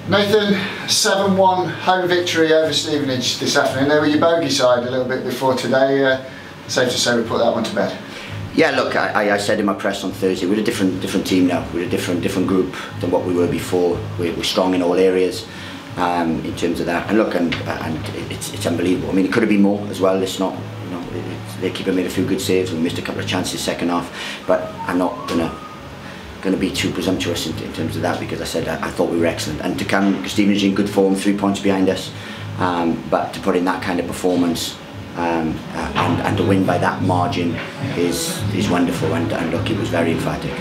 Nathan, 7-1 home victory over Stevenage this afternoon. They were your bogey side a little bit before today. Safe to say we put that one to bed. Yeah, look, I said in my press on Thursday, we're a different team now. We're a different group than what we were before. We're strong in all areas in terms of that. And look, and it's unbelievable. I mean, it could have been more as well. It's not, you know, the keeper made a few good saves. We missed a couple of chances second half, but I'm not going to be too presumptuous in terms of that, because I said I thought we were excellent, and to come Stevenage in good form, 3 points behind us, but to put in that kind of performance and to win by that margin is wonderful, and look, it was very emphatic.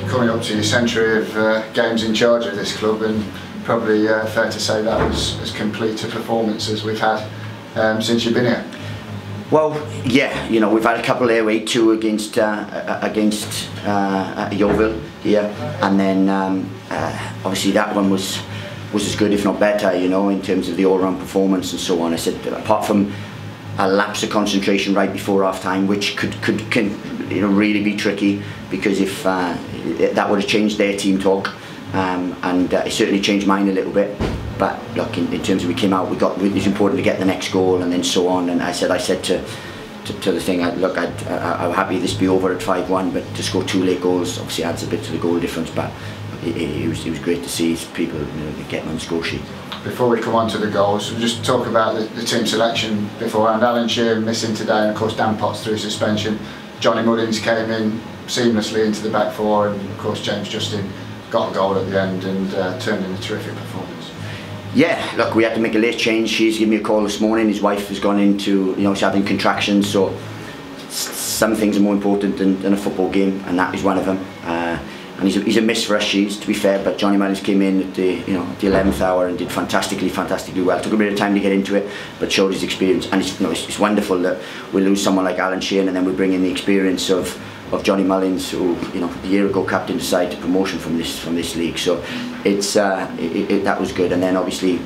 Coming up to your century of games in charge of this club, and probably fair to say that was as complete a performance as we've had since you've been here. Well, yeah, you know, we've had a couple there, 2 against Yeovil here, and then obviously that one was as good, if not better, you know, in terms of the all-round performance and so on. I said, apart from a lapse of concentration right before half-time, which can you know, really be tricky, because if that would have changed their team talk, and it certainly changed mine a little bit. But look, in terms of we came out, it's important to get the next goal and then so on. And I said to the thing, look, I'm happy this be over at 5-1, but to score 2 late goals obviously adds a bit to the goal difference. But it was great to see people, you know, getting on the score sheet. Before we come on to the goals, we'll just talk about the team selection beforehand. Alan Shearer missing today, and of course Dan Potts through suspension. Johnny Mullins came in seamlessly into the back 4, and of course James Justin got a goal at the end and turned in a terrific performance. Yeah, look, we had to make a late change. She's given me a call this morning. His wife has gone into, you know, she's having contractions, so some things are more important than a football game, and that is one of them. And he's a miss for us, she's, to be fair, but Johnny Mullins came in at the 11th hour and did fantastically well. Took a bit of time to get into it, but showed his experience, and it's wonderful that we lose someone like Alan Sheehan and then we bring in the experience of Johnny Mullins, who, you know, a year ago captained the side to promotion from this league. So that was good. And then obviously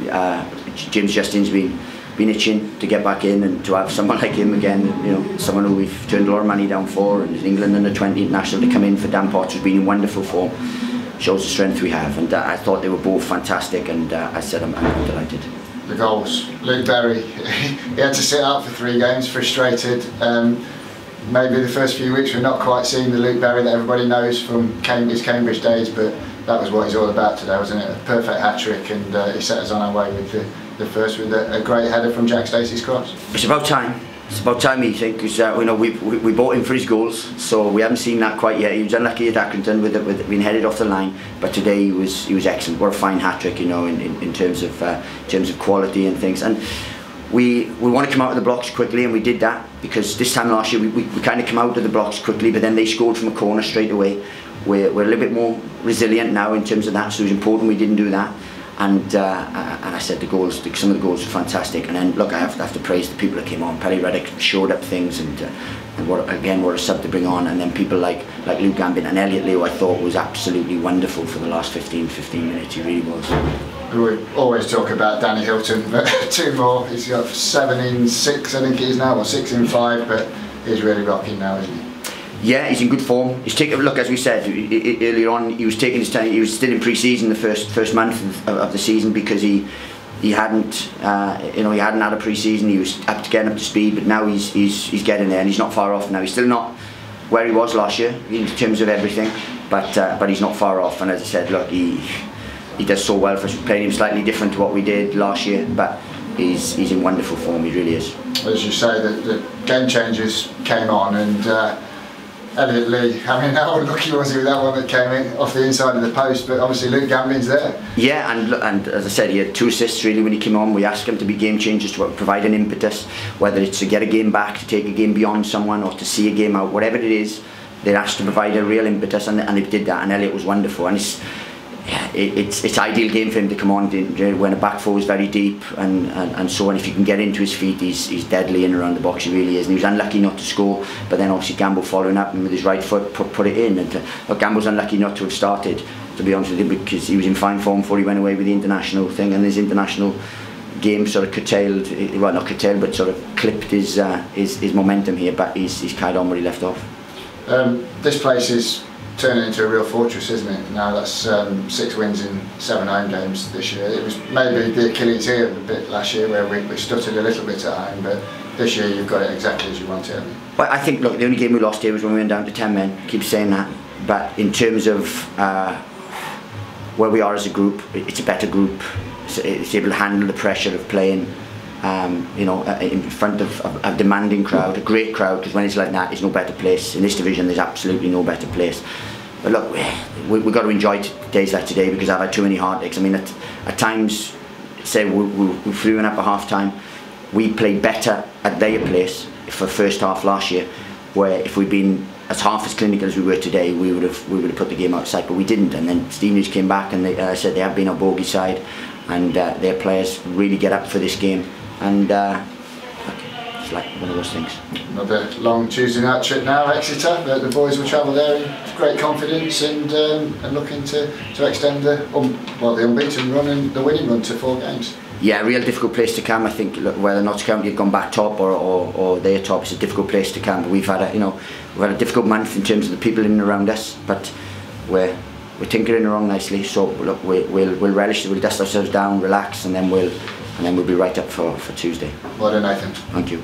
James Justin's been itching to get back in, and to have someone like him again, you know, someone who we've turned a lot of money down for, and England under-20 international, to come in for Dan Potts, who's been in wonderful form, shows the strength we have. And I thought they were both fantastic, and I said I'm delighted. The goals, Luke Berry, he had to sit out for 3 games, frustrated. Maybe the first few weeks we're not quite seeing the Luke Berry that everybody knows from his Cambridge days, but that was what he's all about today, wasn't it? A perfect hat-trick, and he set us on our way with the first, with a great header from Jack Stacey's cross. It's about time. It's about time, I think, because you know, we bought him for his goals, so we haven't seen that quite yet. He was unlucky at Accrington with being headed off the line, but today he was excellent. What a fine hat-trick, you know, in terms of quality and things. And we want to come out of the blocks quickly, and we did that, because this time last year we kind of came out of the blocks quickly, but then they scored from a corner straight away. We're a little bit more resilient now in terms of that, so it was important we didn't do that. And I said some of the goals were fantastic. And then look, I have to praise the people that came on. Pelly Reddick showed up things, and what a sub to bring on. And then people like Luke Gambin and Elliot Leo, I thought was absolutely wonderful for the last 15 minutes. He really was. We always talk about Danny Hilton, but 2 more. He's got 7 in 6, I think it is now, or 6 in 5, but he's really rocking now, isn't he? Yeah, he's in good form. He's taken, look, as we said earlier on, he was taking his time. He was still in pre-season the first month of the season, because he hadn't had a pre-season. He was up to getting up to speed, but now he's getting there, and he's not far off now. He's still not where he was last year in terms of everything, but he's not far off. And as I said, look, he does so well for us. We're playing him slightly different to what we did last year, but he's in wonderful form. He really is. As you say, the game changers came on, and Elliot Lee, I mean, how lucky was he with that one that came in off the inside of the post? But obviously Luke Gambin's there. Yeah, and as I said, he had 2 assists really when he came on. We asked him to be game changers, to provide an impetus, whether it's to get a game back, to take a game beyond someone, or to see a game out, whatever it is. They're asked to provide a real impetus, and they did that. And Elliot was wonderful. And it's ideal game for him to come on when a back 4 is very deep and so on. If you can get into his feet, he's deadly in around the box. He really is. And he was unlucky not to score, but then obviously Gamble following up and with his right foot put it in. And Gamble's unlucky not to have started, to be honest with you, because he was in fine form before he went away with the international thing, and his international game sort of curtailed, well, not curtailed, but sort of clipped his momentum here. But he's carried on where he left off. This place is turning into a real fortress, isn't it? Now that's 6 wins in 7 home games this year. It was maybe the Achilles heel a bit last year where we stuttered a little bit at home, but this year you've got it exactly as you want it. But I think, look, the only game we lost here was when we went down to 10 men. I keep saying that. But in terms of where we are as a group, it's a better group. It's able to handle the pressure of playing, you know, in front of a demanding crowd, a great crowd, because when it's like that, there's no better place. In this division, there's absolutely no better place. But look, we've got to enjoy days like today because I've had too many heartaches. I mean, at times, say we flew in up at half time, we played better at their place for the first half last year, where if we'd been as half as clinical as we were today, we would have put the game outside, but we didn't. And then Stevenage came back, and they said they have been our bogey side, and their players really get up for this game, and it's like one of those things. Another long Tuesday night trip now, Exeter. The boys will travel there in great confidence and looking to extend the unbeaten run and the winning run to 4 games. Yeah, a real difficult place to come. I think whether Notts County have gone back top or their top, it's a difficult place to come. But we've had a difficult month in terms of the people in and around us, but we're tinkering along nicely. So look, we'll relish it. We'll dust ourselves down, relax, and then we'll be right up for Tuesday. Well done, Nathan. Thank you.